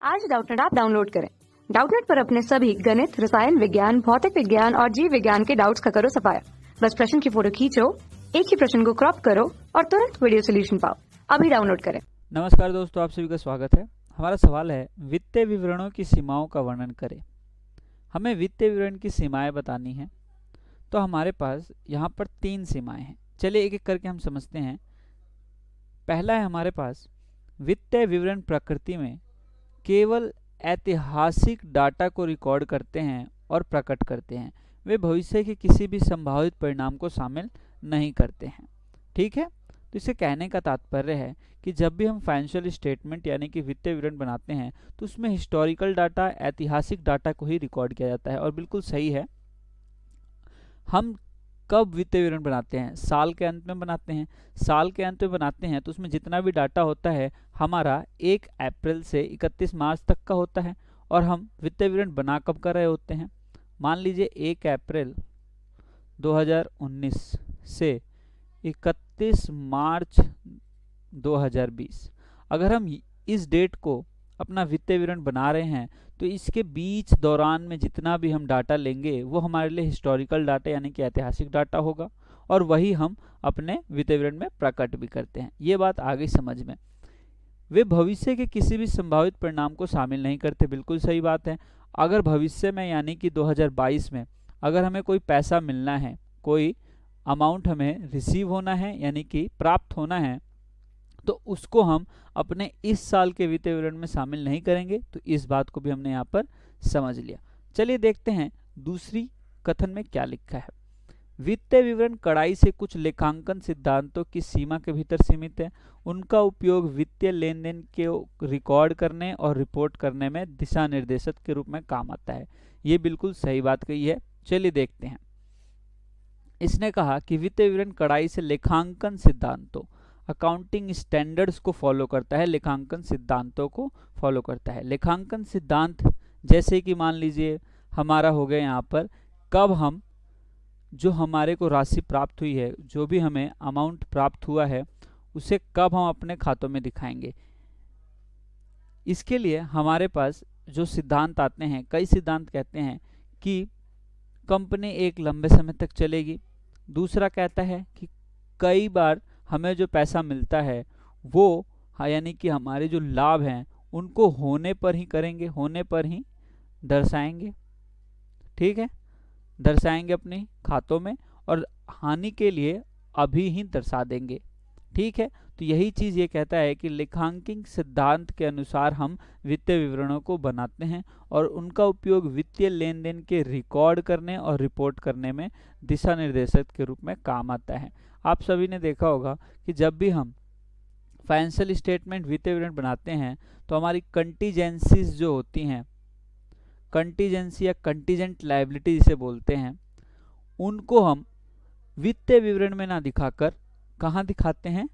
आज Doubtnut app download करें। Doubtnut पर अपने सभी गणित, रसायन विज्ञान, भौतिक विज्ञान और जीव विज्ञान के डाउट्स का करो सफाया। बस प्रश्न की फोटो खींचो, एक ही प्रश्न को क्रॉप करो और तुरंत वीडियो सोल्यूशन पाओ। अभी डाउनलोड करें। नमस्कार दोस्तों, आप सभी का स्वागत है। हमारा सवाल है, वित्तीय विवरणों की सीमाओं का वर्णन करें। हमें वित्तीय विवरण की सीमाएं बतानी हैं, तो हमारे पास यहाँ पर 3 सीमाएं हैं। चलिए एक एक करके हम समझते हैं। पहला है हमारे पास, वित्तीय विवरण प्रकृति में केवल ऐतिहासिक डाटा को रिकॉर्ड करते हैं और प्रकट करते हैं। वे भविष्य के किसी भी संभावित परिणाम को शामिल नहीं करते हैं। ठीक है, तो इसे कहने का तात्पर्य है कि जब भी हम फाइनेंशियल स्टेटमेंट यानी कि वित्तीय विवरण बनाते हैं तो उसमें हिस्टोरिकल डाटा, ऐतिहासिक डाटा को ही रिकॉर्ड किया जाता है। और बिल्कुल सही है। हम कब वित्तीय विवरण बनाते हैं? साल के अंत में बनाते हैं। साल के अंत में बनाते हैं तो उसमें जितना भी डाटा होता है हमारा 1 अप्रैल से 31 मार्च तक का होता है। और हम वित्तीय विवरण बना कब कर रहे होते हैं? मान लीजिए 1 अप्रैल 2019 से 31 मार्च 2020। अगर हम इस डेट को अपना वित्तीय विवरण बना रहे हैं तो इसके बीच दौरान में जितना भी हम डाटा लेंगे वो हमारे लिए हिस्टोरिकल डाटा यानी कि ऐतिहासिक डाटा होगा, और वही हम अपने वित्तीय विवरण में प्रकट भी करते हैं। ये बात आ गई समझ में। वे भविष्य के किसी भी संभावित परिणाम को शामिल नहीं करते। बिल्कुल सही बात है। अगर भविष्य में यानी कि 2022 में अगर हमें कोई पैसा मिलना है, कोई अमाउंट हमें रिसीव होना है यानी कि प्राप्त होना है, तो उसको हम अपने इस साल के वित्तीय विवरण में शामिल नहीं करेंगे। तो इस बात को भी हमने यहाँ पर समझ लिया। चलिए देखते हैं दूसरी कथन में क्या लिखा है। वित्तीय विवरण कड़ाई से कुछ लेखांकन सिद्धांतों की सीमा के भीतर सीमित है। उनका उपयोग वित्तीय लेन देन के रिकॉर्ड करने और रिपोर्ट करने में दिशा निर्देशक के रूप में काम आता है। ये बिल्कुल सही बात कही है। चलिए देखते हैं। इसने कहा कि वित्तीय विवरण कड़ाई से लेखांकन सिद्धांतों, अकाउंटिंग स्टैंडर्ड्स को फॉलो करता है, लेखांकन सिद्धांतों को फॉलो करता है। लेखांकन सिद्धांत जैसे कि मान लीजिए हमारा हो गया यहाँ पर, कब हम जो हमारे को राशि प्राप्त हुई है, जो भी हमें अमाउंट प्राप्त हुआ है, उसे कब हम अपने खातों में दिखाएंगे। इसके लिए हमारे पास जो सिद्धांत आते हैं, कई सिद्धांत कहते हैं कि कंपनी एक लंबे समय तक चलेगी। दूसरा कहता है कि कई बार हमें जो पैसा मिलता है वो यानी कि हमारे जो लाभ हैं उनको होने पर ही करेंगे, होने पर ही दर्शाएंगे। ठीक है, दर्शाएंगे अपने खातों में, और हानि के लिए अभी ही दर्शा देंगे। ठीक है, तो यही चीज़ ये कहता है कि लेखांकन सिद्धांत के अनुसार हम वित्तीय विवरणों को बनाते हैं और उनका उपयोग वित्तीय लेन देन के रिकॉर्ड करने और रिपोर्ट करने में दिशा निर्देशक के रूप में काम आता है। आप सभी ने देखा होगा कि जब भी हम फाइनेंशियल स्टेटमेंट, वित्तीय विवरण बनाते हैं तो हमारी कंटीजेंसीज जो होती हैं, कंटीजेंसी या कंटीजेंट लायबिलिटी जिसे बोलते हैं, उनको हम वित्तीय विवरण में ना दिखाकर कहाँ दिखाते हैं?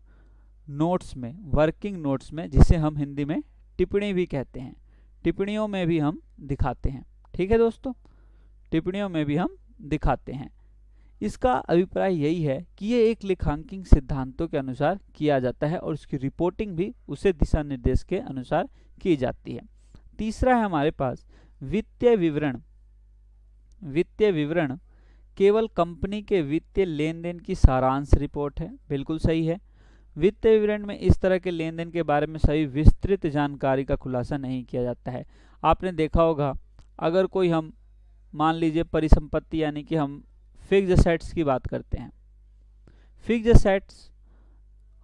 नोट्स में, वर्किंग नोट्स में, जिसे हम हिंदी में टिप्पणी भी कहते हैं। टिप्पणियों में भी हम दिखाते हैं। ठीक है दोस्तों, टिप्पणियों में भी हम दिखाते हैं। इसका अभिप्राय यही है कि ये एक लेखांकन सिद्धांतों के अनुसार किया जाता है और उसकी रिपोर्टिंग भी उसे दिशा निर्देश के अनुसार की जाती है। तीसरा है हमारे पास, वित्तीय विवरण। वित्तीय विवरण केवल कंपनी के वित्तीय लेन देन की सारांश रिपोर्ट है। बिल्कुल सही है। वित्तीय विवरण में इस तरह के लेन देन के बारे में सभी विस्तृत जानकारी का खुलासा नहीं किया जाता है। आपने देखा होगा, अगर कोई हम मान लीजिए परिसंपत्ति यानी कि हम फिक्स्ड एसेट्स की बात करते हैं। फिक्स्ड एसेट्स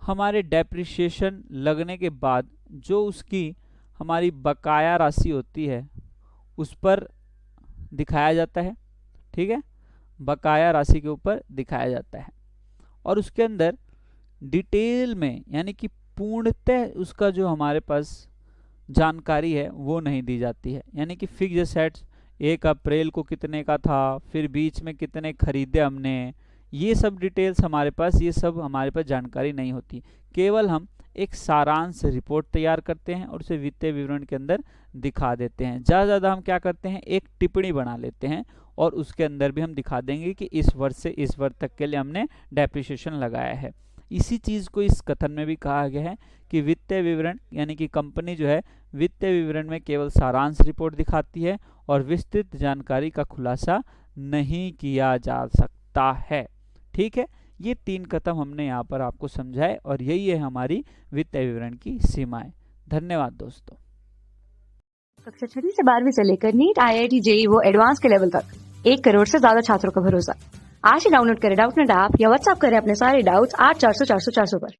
हमारे डेप्रिसिएशन लगने के बाद जो उसकी हमारी बकाया राशि होती है उस पर दिखाया जाता है। ठीक है, बकाया राशि के ऊपर दिखाया जाता है और उसके अंदर डिटेल में यानी कि पूर्णतः उसका जो हमारे पास जानकारी है वो नहीं दी जाती है। यानी कि फिक्स्ड एसेट्स 1 अप्रैल को कितने का था, फिर बीच में कितने खरीदे हमने, ये सब डिटेल्स हमारे पास, ये सब हमारे पास जानकारी नहीं होती। केवल हम एक सारांश रिपोर्ट तैयार करते हैं और उसे वित्तीय विवरण के अंदर दिखा देते हैं। ज़्यादा हम क्या करते हैं, एक टिप्पणी बना लेते हैं और उसके अंदर भी हम दिखा देंगे कि इस वर्ष से इस वर्ष तक के लिए हमने डेप्रिसिएशन लगाया है। इसी चीज़ को इस कथन में भी कहा गया है कि वित्तीय विवरण यानी कि कंपनी जो है वित्तीय विवरण में केवल सारांश रिपोर्ट दिखाती है और विस्तृत जानकारी का खुलासा नहीं किया जा सकता है। ठीक है, ये 3 कदम हमने यहाँ पर आपको समझाए और यही है हमारी वित्तीय विवरण की सीमाएं। धन्यवाद दोस्तों। कक्षा 6वीं से 12वीं से लेकर नीट, IIT, JEE वो एडवांस के लेवल तक 1 करोड़ से ज्यादा छात्रों का भरोसा। आज ही डाउनलोड करें डाउटनेट ऐप या व्हाट्सएप करें अपने सारे डाउट्स 8400 400 400 पर।